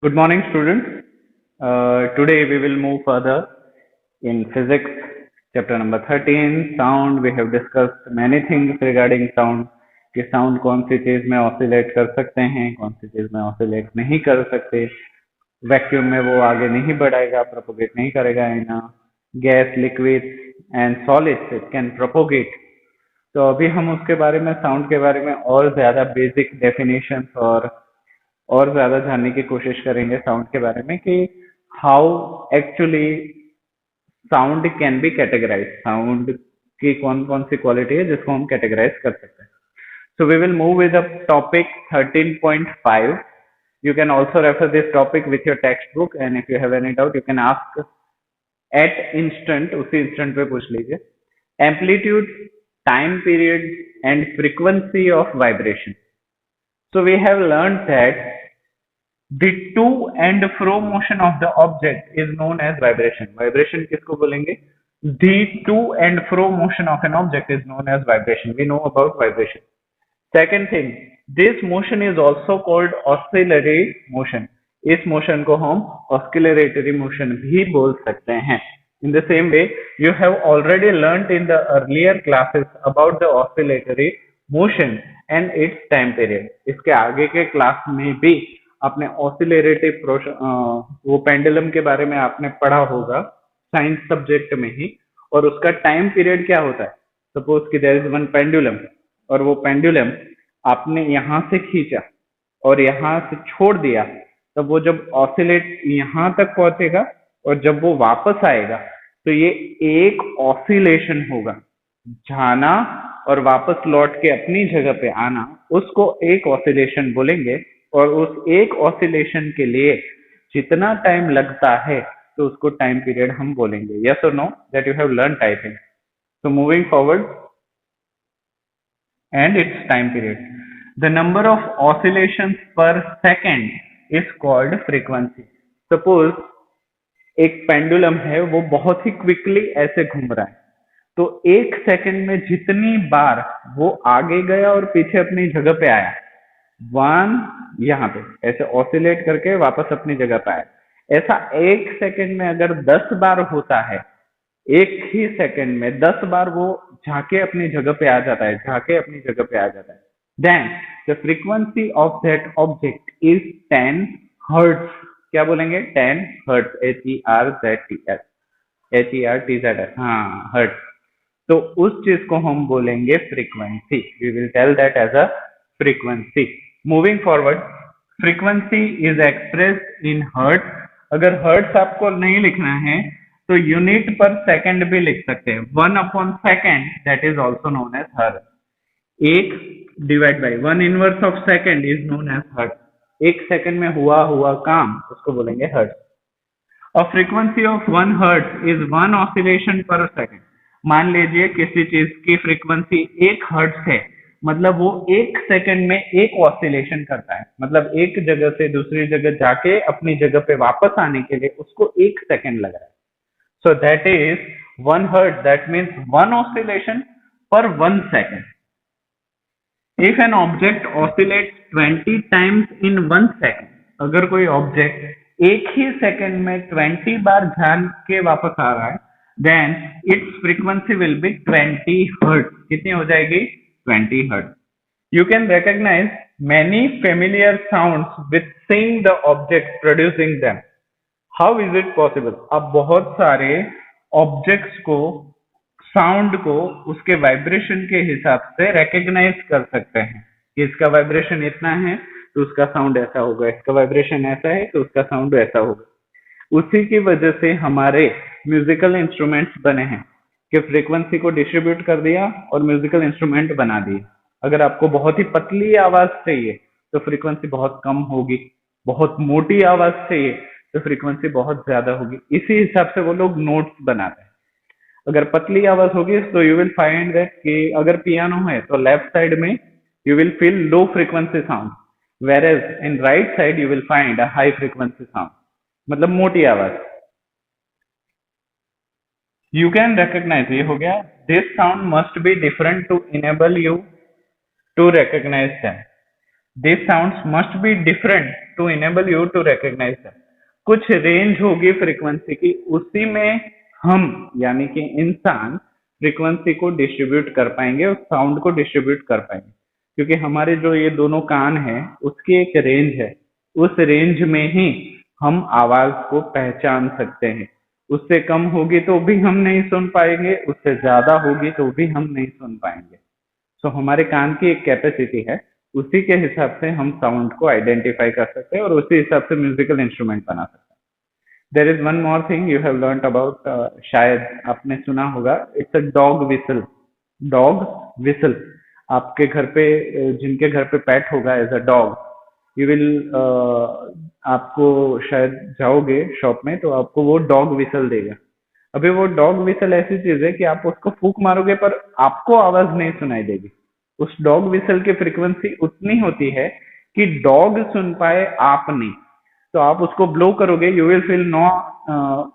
Good morning, students. Today we will move further in physics, chapter number 13, sound. We have discussed many things regarding sound. कि sound कौन सी चीज में oscillate कर सकते हैं, कौन सी चीज में oscillate नहीं कर सकते. वैक्यूम में वो आगे नहीं बढ़ाएगा, propagate नहीं करेगा. इन gas, liquid and solids it can propagate. तो अभी हम उसके बारे में, साउंड के बारे में और ज्यादा बेसिक डेफिनेशन और ज्यादा जानने की कोशिश करेंगे साउंड के बारे में कि how actually sound can be categorise. Sound की कौन कौन सी क्वालिटी है जिसको हम कैटेगराइज कर सकते हैं. So we will move with the topic 13.5. You can also refer this topic with your textbook, and if you have any doubt you can ask at instant. उसी instant पे पूछ लीजिए. Amplitude, time period and frequency of vibration. So we have learned that the to and fro motion of the object is known as vibration. Vibration किसको बोलेंगे? The to and fro motion of an object is known as vibration. We know about vibration. Second thing, this motion is also called oscillatory motion. इस motion को हम oscillatory motion भी बोल सकते हैं. In the same way, you have already learnt in the earlier classes about the oscillatory motion and its time period. इसके आगे के क्लास में भी आपने ऑसिलेटरी वो पेंडुलम के बारे में आपने पढ़ा होगा साइंस सब्जेक्ट में ही. और उसका टाइम पीरियड क्या होता है. सपोज कि देयर इज वन पेंडुलम और वो पेंडुलम आपने यहां से खींचा और यहां से छोड़ दिया, तब वो जब ऑसिलेट यहां तक पहुंचेगा और जब वो वापस आएगा तो ये एक ऑसिलेशन होगा. जाना और वापस लौट के अपनी जगह पे आना, उसको एक ऑसिलेशन बोलेंगे. और उस एक ऑसिलेशन के लिए जितना टाइम लगता है तो उसको टाइम पीरियड हम बोलेंगे. यस और know that you have learn typing. So moving forward and its time period. The number of oscillations per second is called frequency. Suppose एक पेंडुलम है, वो बहुत ही क्विकली ऐसे घूम रहा है, तो एक सेकंड में जितनी बार वो आगे गया और पीछे अपनी जगह पे आया, वन यहाँ पे ऐसे ऑसिलेट करके वापस अपनी जगह पे आया, ऐसा एक सेकंड में अगर 10 बार होता है, एक ही सेकंड में 10 बार वो झाके अपनी जगह पे आ जाता है, झाके अपनी जगह पे आ जाता है, then the frequency of that object is 10 hertz. क्या बोलेंगे? 10 हर्ट्ज. HERTZ. हाँ, हर्ट्ज. तो उस चीज को हम बोलेंगे frequency. We will tell that as a frequency. Moving forward, frequency is expressed in hertz. अगर हर्ट्ज आपको नहीं लिखना है तो यूनिट पर सेकंड भी लिख सकते हैं. 1/सेकंड that is also known as hertz. एक divide by 1 inverse of second is known as hertz. एक सेकंड में हुआ काम उसको बोलेंगे hertz. A frequency of 1 hertz is 1 oscillation per second. मान लीजिए किसी चीज की फ्रीक्वेंसी 1 हर्ट्ज है, मतलब वो एक सेकंड में एक ऑसिलेशन करता है. मतलब एक जगह से दूसरी जगह जाके अपनी जगह पे वापस आने के लिए उसको एक सेकंड लग रहा है. So that is 1 hertz. That means 1 oscillation per 1 second. If an object oscillates 20 times in 1 second, अगर कोई ऑब्जेक्ट एक ही सेकंड में 20 बार जान के वापस आ रहा है, then its frequency will be 20 hertz. कितनी हो जाएगी? 20 hertz. You can recognize many familiar sounds with seeing the object producing them. How is it possible? आप बहुत सारे ऑब्जेक्ट्स को, साउंड को उसके वाइब्रेशन के हिसाब से रिकॉग्नाइज कर सकते हैं कि इसका वाइब्रेशन इतना है तो उसका साउंड ऐसा होगा, इसका वाइब्रेशन ऐसा है तो उसका साउंड ऐसा होगा. उसी की वजह से हमारे म्यूजिकल इंस्ट्रूमेंट्स बने हैं कि फ्रीक्वेंसी को डिस्ट्रीब्यूट कर दिया और म्यूजिकल इंस्ट्रूमेंट बना दिए. अगर आपको बहुत ही पतली आवाज चाहिए तो फ्रीक्वेंसी बहुत कम होगी, बहुत मोटी आवाज चाहिए तो फ्रीक्वेंसी बहुत ज्यादा होगी. इसी हिसाब से वो लोग नोट्स बनाते हैं. अगर पतली आवाज होगी तो यू विल फाइंड दैट कि अगर पियानो है तो लेफ्ट साइड में you will feel low frequency sound, whereas in right side you will find a high frequency sound. मतलब मोटी आवाज. You can recognize, ये हो गया. This sound must be different to enable you to recognize them. These sounds must be different to enable you to recognize them. कुछ range होगी frequency की, उसी में हम यानी कि इंसान फ्रीक्वेंसी को डिस्ट्रीब्यूट कर पाएंगे और साउंड को डिस्ट्रीब्यूट कर पाएंगे, क्योंकि हमारे जो ये दोनों कान हैं उसकी एक रेंज है, उस रेंज में ही हम आवाज को पहचान सकते हैं। उससे कम होगी तो भी हम नहीं सुन पाएंगे, उससे ज्यादा होगी तो भी हम नहीं सुन पाएंगे। सो हमारे कान की एक कैपेसिटी है, उसी के हिसाब से हम साउंड को आइडेंटिफाई कर सकते हैं और उसी हिसाब से म्यूजिकल इंस्ट्रूमेंट बना सकते हैं। There is one more thing you have learn about, शायद आपने सुना होगा, it's a dog whistle. Dog whistle, आपके घर पे जिनके घर पे पेट होगा as a dog, you will, आपको शायद जाओगे शॉप में तो आपको वो डॉग विसल देगा। अभी वो डॉग विसल ऐसी चीज है कि आप उसको फूक मारोगे पर आपको आवाज नहीं सुनाई देगी। उस डॉग विसल की फ्रीक्वेंसी उतनी होती है कि डॉग सुन पाए, आप नहीं। तो आप उसको ब्लो करोगे, यू विल फील नो,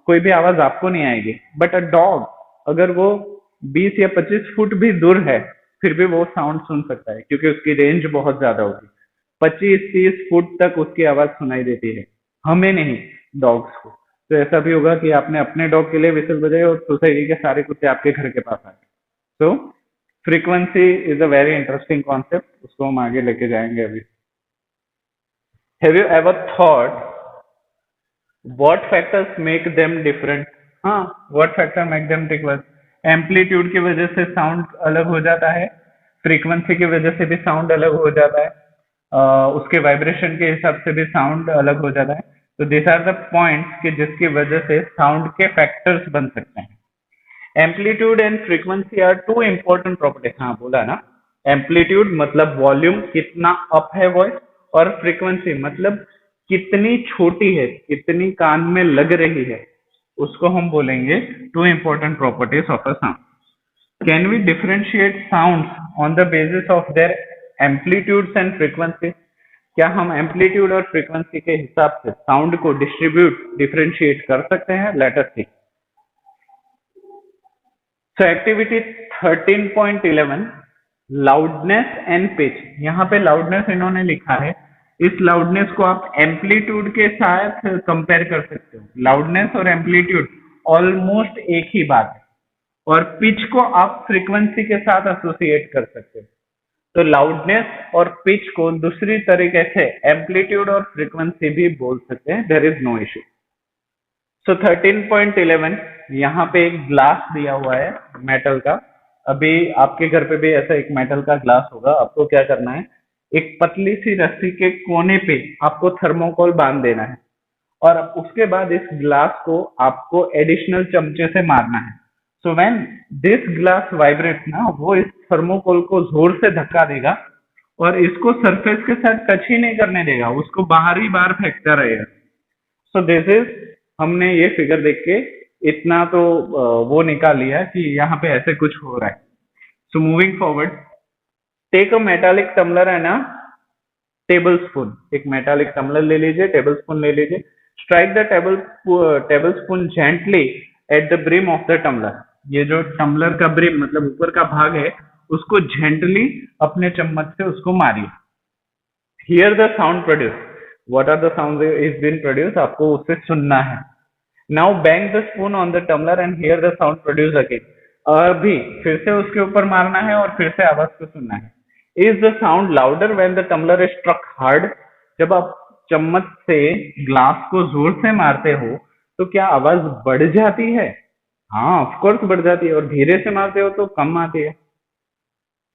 कोई भी आवाज आपको नहीं आएगी। बट अ डॉग, अगर वो 20 या 25 फुट भी दूर है फिर भी वो साउंड सुन सकता है, क्योंकि उसकी रेंज बहुत ज्यादा होगी। 25-30 फुट तक उसकी आवाज सुनाई देती है, हमें नहीं, डॉग्स को। तो ऐसा भी होगा कि आपने अपने डॉग के लिए विसल बजाई और सोसाइटी के सारे कुत्ते आपके घर के पास आ गए। तो frequency is a very interesting concept, उसको हम आगे लेके जाएंगे अभी। Have you ever thought what factors make them different? हाँ, what factor make them different? Amplitude की वजह से साउंड अलग हो जाता है, फ्रीक्वेंसी की वजह से भी साउंड अलग हो जाता है, उसके वाइब्रेशन के हिसाब से भी साउंड अलग हो जाता है। तो दिस आर द पॉइंट्स कि जिसकी वजह से साउंड के फैक्टर्स बन सकते हैं। Amplitude and frequency are two important properties. हाँ बोला ना, एम्पलीट्यूड मतलब वॉल्यूम कितना अप है वॉइस, और फ्रीक्वेंसी मतलब कितनी छोटी है, कितनी कान में लग रही है, उसको हम बोलेंगे two important properties of a sound. Can we differentiate sounds on the basis of their amplitudes and frequency? क्या हम एम्पलीट्यूड और फ्रीक्वेंसी के हिसाब से साउंड को डिफरेंशिएट कर सकते हैं? Let us see. So activity 13.11 loudness and pitch. यहाँ पे लाउडनेस इन्होंने लिखा है, इस लाउडनेस को आप एम्पलीट्यूड के साथ कंपेयर कर सकते हो। लाउडनेस और एम्पलीट्यूड ऑलमोस्ट एक ही बात है, और पिच को आप फ्रीक्वेंसी के साथ एसोसिएट कर सकते हो। तो लाउडनेस और पिच को दूसरी तरीके से एम्पलीट्यूड और फ्रीक्वेंसी भी बोल सकते हैं, देयर इज नो इश्यू। सो 13.11, यहाँ पे एक ग्लास दिया हुआ है मेटल का। अभी आपके घर पे भी ऐसा एक मेटल का ग्लास होगा। आपको क्या करना है, एक पतली सी रस्सी के कोने पे आपको थर्मोकोल बांध देना है, और उसके बाद इस ग्लास को आपको एडिशनल चमचे से मारना है। So when this glass vibrates ना, वो इस थर्मोकोल को जोर से धक्का देगा और इसको सरफेस के साथ टच ही नहीं करने देगा, उसको बाहर ही बाहर फेंकता रहेगा। सो दिस इज, हमने ये फिगर देख के इतना तो वो निकाल लिया कि यहाँ पे ऐसे कुछ हो रहा है। So moving forward, take a metallic tumbler and a tablespoon. एक मेटालिक टम्बलर ले लीजिए, टेबल स्पून ले लीजिए। Strike the tablespoon gently at the brim of the tumbler. ये जो टम्बलर का ब्रिम मतलब ऊपर का भाग है, उसको जेंटली अपने चम्मच से उसको मारिए। Hear the sound produce, what are the sound is been produce, आपको उससे सुनना है। Now bang the spoon on the tumbler and hear the sound produce again. अभी फिर से उसके ऊपर मारना है और फिर से आवाज को सुनना है। Is the sound louder when the tumbler is struck hard? जब आप चम्मच से ग्लास को जोर से मारते हो तो क्या आवाज बढ़ जाती है? हाँ, ऑफ कोर्स बढ़ जाती है। और धीरे से मारते हो तो कम आती है।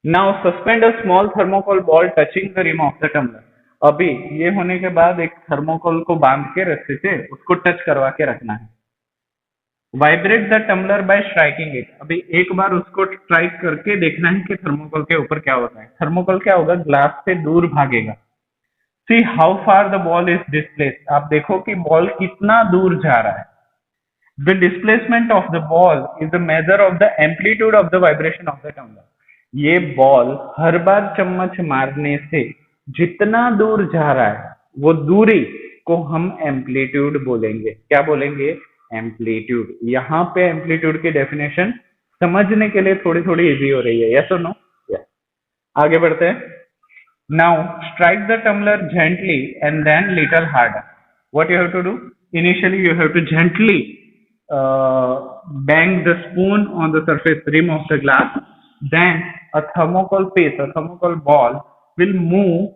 Now suspend a small thermocol ball touching the rim of the tumbler. अभी ये होने के बाद एक थर्मोकोल को बांध के रस्सी से उसको टच करवा के रखना है। Vibrate the tumbler by striking it. अभी एक बार उसको स्ट्राइक करके देखना है कि थर्मोकोल के ऊपर क्या होता है। थर्मोकोल क्या होगा, ग्लास से दूर भागेगा। See how far the ball is displaced. आप देखो कि बॉल कितना दूर जा रहा है। The displacement of the ball is the measure of the amplitude of the vibration of the tumbler. ये बॉल हर बार चम्मच मारने से जितना दूर जा रहा है, वो दूरी को हम एम्पलीट्यूड बोलेंगे। क्या बोलेंगे? एम्पलीट्यूड। यहाँ पे एम्पलीट्यूड की डेफिनेशन समझने के लिए थोड़ी थोड़ी इजी हो रही है, यस और नो? आगे बढ़ते हैं। Now strike the tumbler gently and then little harder. What you have to do? Initially you have to gently bang the spoon on the surface rim of the glass. Then a thermocol piece, a thermocol ball will move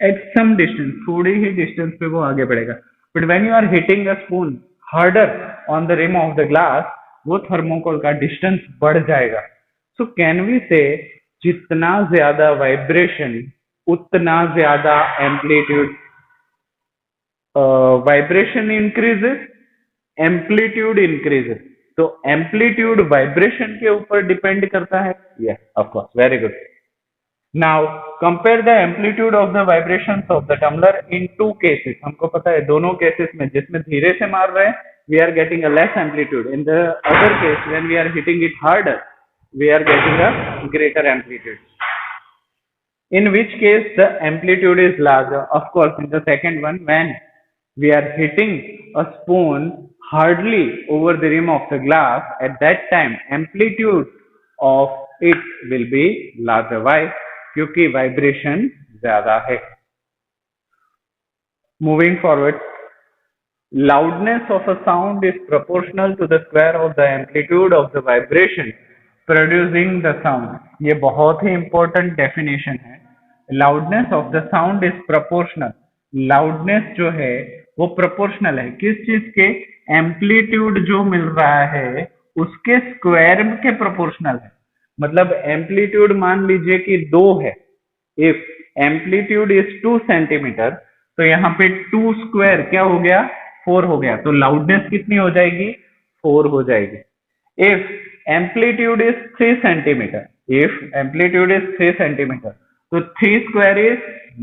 at some distance, थोड़ी ही distance पे वो आगे बढ़ेगा. But when you are hitting a spoon harder on the rim of the glass, वो thermocol का distance बढ़ जाएगा. So can we say जितना ज्यादा vibration उतना ज्यादा amplitude, vibration increases, amplitude increases. तो amplitude vibration के ऊपर depend करता है. Yes, of course, very good. Now compare the amplitude of the vibrations of the tumbler in two cases. हमको पता है दोनों cases में जिसमें धीरे से मार रहे हैं we are getting a less amplitude. In the other case when we are hitting it harder we are getting a greater amplitude. In which case the amplitude is larger? Of course, in the second one, when we are hitting a spoon hardly over the rim of the glass, at that time amplitude of it will be larger. Why? क्योंकि vibration ज्यादा है. Moving forward, loudness of a sound is proportional to the square of the amplitude of the vibration producing the sound. ये बहुत ही important definition है. Loudness of the sound is proportional. Loudness जो है वो proportional है. किस चीज के? Amplitude जो मिल रहा है उसके square के proportional है. मतलब amplitude मान लीजिए कि 2 है. If amplitude is 2 centimeter, तो यहाँ पे 2 square क्या हो गया? 4 हो गया. तो loudness कितनी हो जाएगी? 4 हो जाएगी. If amplitude is 3 centimeter, if amplitude is 3 centimeter, so 3 square is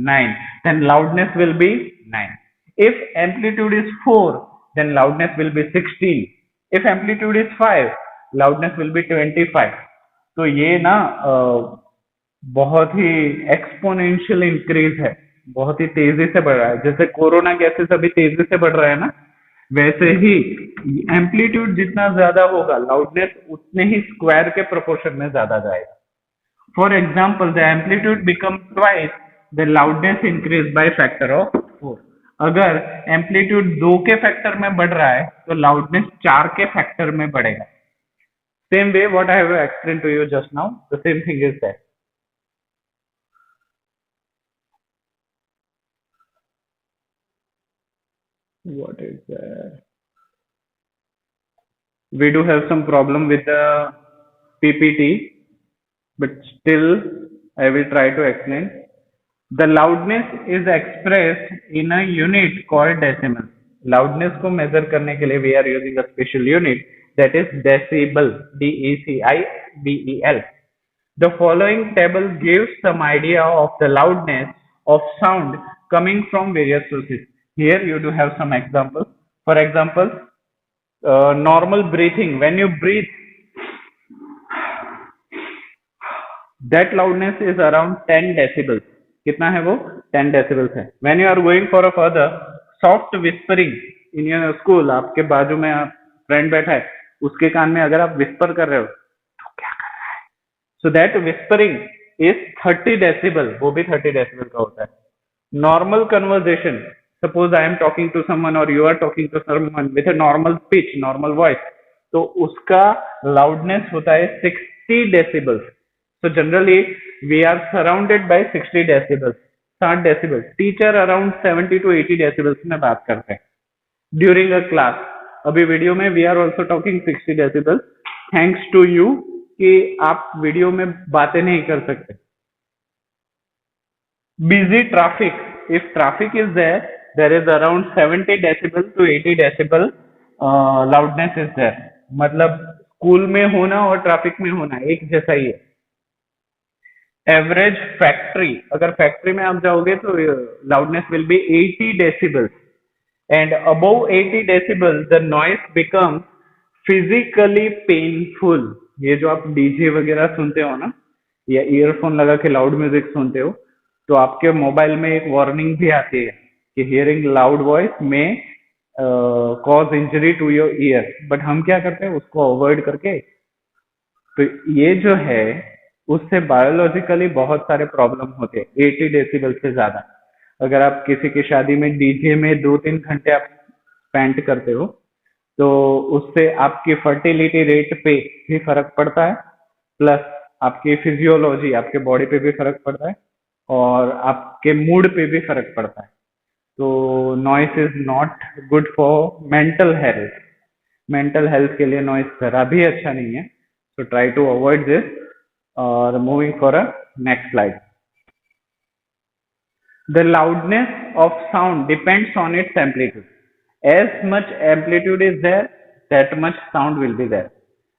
9, then loudness will be 9. If amplitude is 4, then loudness will be 16. If amplitude is 5, loudness will be 25. तो ये ना बहुत ही एक्सपोनेंशियल इंक्रीज है, बहुत ही तेजी से बढ़ रहा है. जैसे कोरोना केसेस अभी तेजी से बढ़ रहा है ना, वैसे ही एम्पलीट्यूड जितना ज्यादा होगा लाउडनेस उतने ही स्क्वायर के प्रोपोर्शन में ज्यादा जाएगा. For example the amplitude become twice the loudness increase by factor of 4. अगर एम्पलीट्यूड 2 के फैक्टर में बढ़ रहा है तो लाउडनेस 4 के फैक्टर में बढ़ेगा. Same way what I have explain to you just now, the same thing is that. What is that? We do have some problem with the PPT, but still I will try to explain. The loudness is expressed in a unit called decimal. Loudness को measure करने के लिए we are using a special unit that is decibel, DECIBEL. The following table gives some idea of the loudness of sound coming from various sources. Here you do have some examples. For example, normal breathing. When you breathe, that loudness is around 10 decibels. कितना है वो? 10 decibels है. When you are going for a further soft whispering in your school, आपके बाजू में आप friend बैठा है, उसके कान में अगर आप विस्पर कर रहे हो तो क्या कर रहा है? So that whispering is 30 decibel. वो भी 30 decibel का होता है. Normal conversation. Suppose I am talking to someone or you are talking to someone with a normal pitch, normal voice. तो उसका loudness होता है 60 decibels. So generally we are surrounded by 60 decibels, 60 decibels. Teacher around 70 to 80 decibels में बात करते हैं during a class. अभी video में we are also talking 60 decibels. Thanks to you कि आप वीडियो में बातें नहीं कर सकते. Busy traffic. If traffic is there is around 70 decibel to 80 decibel loudness is there. मतलब स्कूल में होना और ट्रैफिक में होना एक जैसा ही है. एवरेज फैक्ट्री, अगर फैक्ट्री में आप जाओगे तो loudness will be 80 decibels. And above 80 decibels the noise becomes physically painful. ये जो आप डीजे वगैरह सुनते हो ना या ईयरफोन लगा के लाउड म्यूजिक सुनते हो तो आपके मोबाइल में एक वार्निंग भी आती है कि हियरिंग लाउड वॉइस में cause injury to your ear. But हम क्या करते हैं उसको अवॉइड करके, तो ये जो है उससे बायोलॉजिकली बहुत सारे प्रॉब्लम होते हैं 80 डेसिबल से ज्यादा। अगर आप किसी की शादी में डीजे में 2-3 घंटे आप स्पेंड करते हो तो उससे आपकी फर्टिलिटी रेट पे भी फर्क पड़ता है, प्लस आपकी फिजियोलॉजी, आपके बॉडी पे भी फर्क पड़ता है और आपके मूड पे भी फर्क पड़ता है। तो noise is not good for mental health. Mental health के लिए नॉइस जरा भी अच्छा नहीं है। So try to avoid this. Or moving for a next slide. The loudness of sound depends on its amplitude. As much amplitude is there, that much sound will be there.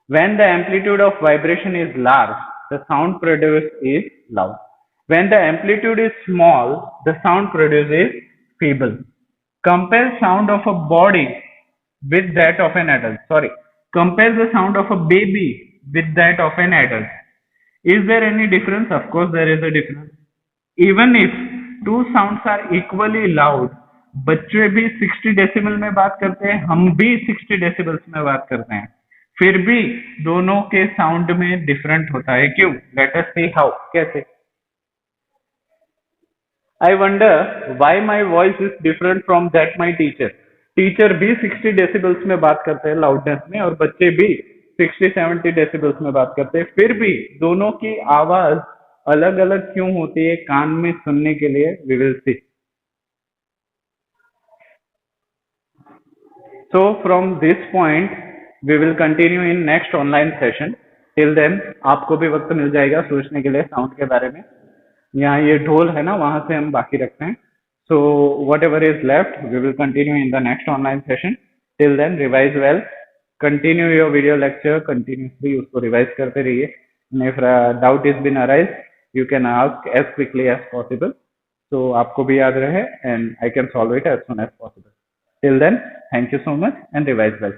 When the amplitude of vibration is large, the sound produced is loud. When the amplitude is small, the sound produced is feeble. Compare sound of a body with that of an adult. Sorry. Compare the sound of a baby with that of an adult. Is there any difference? Of course, there is a difference. Even if two sounds are equally loud, बच्चे भी 60 decibel में बात करते हैं, हम भी 60 decibels में बात करते हैं, फिर भी दोनों के साउंड में डिफरेंट होता है। क्यों? Let us see how. कैसे? I wonder why my voice is different from that my teacher. Teacher भी 60 डेसिबल्स में बात करते हैं लाउडनेस में, और बच्चे भी 60-70 डेसिबल्स में बात करते हैं, फिर भी दोनों की आवाज अलग अलग क्यों होती है कान में सुनने के लिए? We will see. So from this point we will continue in next online session. Till then आपको भी वक्त मिल जाएगा सोचने के लिए साउंड के बारे में। यहाँ ये ढोल है ना, वहां से हम बाकी रखते हैं। So whatever is left we will continue in the next online session. Till then revise well, continue your video lecture, continuously उसको रिवाइज करते रहिए। If doubt is been arise you can ask as quickly as possible, तो आपको भी याद रहे and I can solve it as soon as possible. Till then thank you so much and revise well.